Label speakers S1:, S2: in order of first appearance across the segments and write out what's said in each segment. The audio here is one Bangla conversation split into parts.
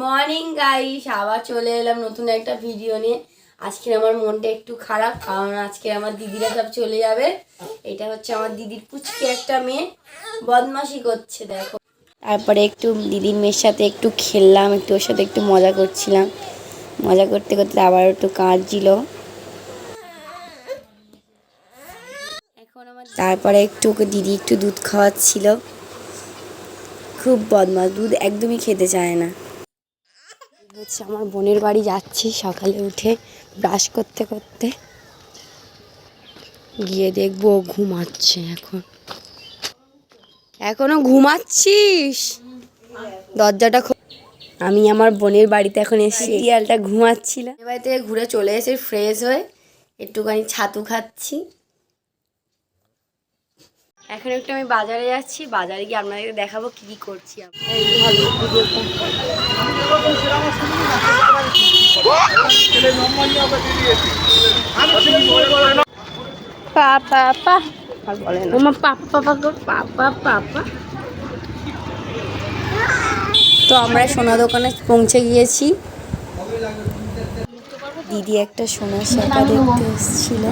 S1: মর্নিং গাইস, আবার চলে এলাম নতুন একটা ভিডিও নিয়ে। আজকে আমার মনটা একটু খারাপ, কারণ আজকে আমার দিদিরা সব চলে যাবে। এটা হচ্ছে আমার দিদির পুচকে একটা মেয়ে, বদমাশি করছে দেখো। তারপরে একটু দিদির মেয়ের সাথে একটু খেললাম, একটু ওর সাথে একটু মজা করছিলাম। মজা করতে করতে আবার একটু কাঁদছিল। তারপরে একটু ওকে দিদি একটু দুধ খাওয়াচ্ছিল। খুব বদমাশ, দুধ একদমই খেতে চায় না। হচ্ছে আমার বোনের বাড়ি যাচ্ছি সকালে উঠে ব্রাশ করতে করতে। গিয়ে দেখবো ঘুমাচ্ছে এখনো ঘুমাচ্ছিস? দরজাটা আমি আমার বোনের বাড়িতে এখন এসেছি। শিয়ালটা ঘুমাচ্ছিল, বাড়ি থেকে ঘুরে চলে এসে ফ্রেশ হয়ে একটুখানি ছাতু খাচ্ছি। এখন একটু আমি বাজারে যাচ্ছি, বাজারে গিয়ে আপনাদের দেখাবো কি কি করছি। তো আমরা সোনা দোকানে পৌঁছে গিয়েছি। দিদি একটা সোনার শাঁখা দেখতে এসেছিল।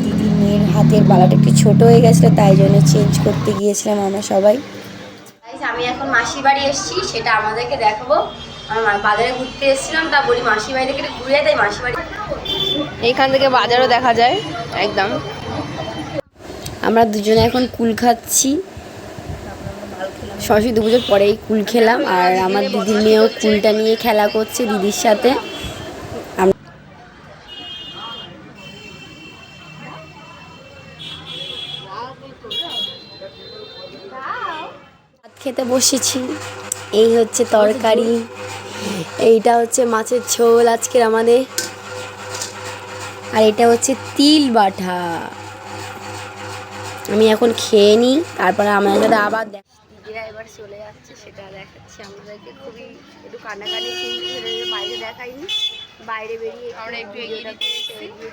S1: দিদির মেয়ের হাতের বালাটা একটু ছোট হয়ে গেছিলো, তাই জন্য চেঞ্জ করতে গিয়েছিলাম আমরা সবাই। আমি এখন মাসির বাড়ি এসেছি, সেটা আমাদেরকে দেখাবো। আমরা বাজারে ঘুরতে এসেছিলাম, তা বলি মাসির বাড়ি থেকে ঘুরে দেয়। মাসির বাড়ি এইখান থেকে বাজারও দেখা যায় একদম। আমরা দুজনে এখন কুল খাচ্ছি। সরস্বতী পুজোর পরেই কুল খেলাম, আর আমার দিদির মেয়েও কুলটা নিয়ে খেলা করছে দিদির সাথে। ভাত খেতে বসেছি। এই হচ্ছে তরকারি, এইটা হচ্ছে মাছের ঝোল আজকের আমাদের, আর এটা হচ্ছে তিল বাটা। আমি এখন খেয়ে নিই, তারপরে আমার সাথে আবার দিদিরা এবার চলে যাচ্ছে, সেটা দেখাচ্ছি আমাদেরকে। খুবই একটু কান্নাকানি বাইরে দেখাইনি, বাইরে বেরিয়ে আমরা একটু এগিয়ে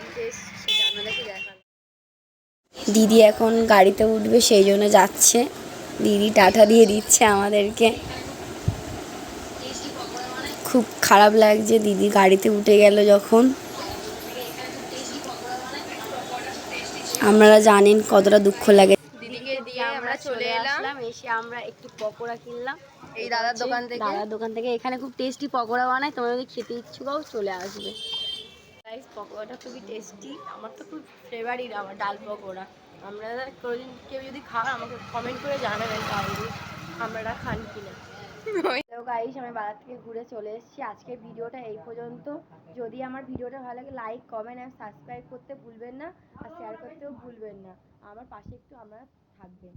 S1: দিতে সেটা আমাদেরকে দেখাবো। দিদি এখন গাড়িতে উঠবে, সেই জন্য যাচ্ছে। দিদি টাটা দিয়ে দিচ্ছে আমাদেরকে। খুব খারাপ লাগছে দিদি গাড়িতে উঠে গেল যখন। আপনারা জানেন কতটা দুঃখ লাগে। দিদিকে দিয়ে আমরা চলে এলাম, এসে আমরা একটু পকোড়া কিনলাম এই দাদার দোকান থেকে। এখানে খুব টেস্টি পকোড়া বানায়, তোমরা যদি খেতে ইচ্ছুক হও চলে আসবে। গাইস, পকোড়াটা খুবই টেস্টি, আমার তো খুব ফেভারিট আমার ডাল পকোড়া। আপনারা কোনোদিন কেউ যদি খান আমাকে কমেন্ট করে জানাবেন, তাহলে আপনারা খান কিনা। তো গাইস, আমি বাজার থেকে ঘুরে চলে এসেছি। আজকের ভিডিওটা এই পর্যন্ত। যদি আমার ভিডিওটা ভালো লাগে লাইক, কমেন্ট আর সাবস্ক্রাইব করতে ভুলবেন না, আর শেয়ার করতেও ভুলবেন না। আমার পাশে একটু আপনারা থাকবেন।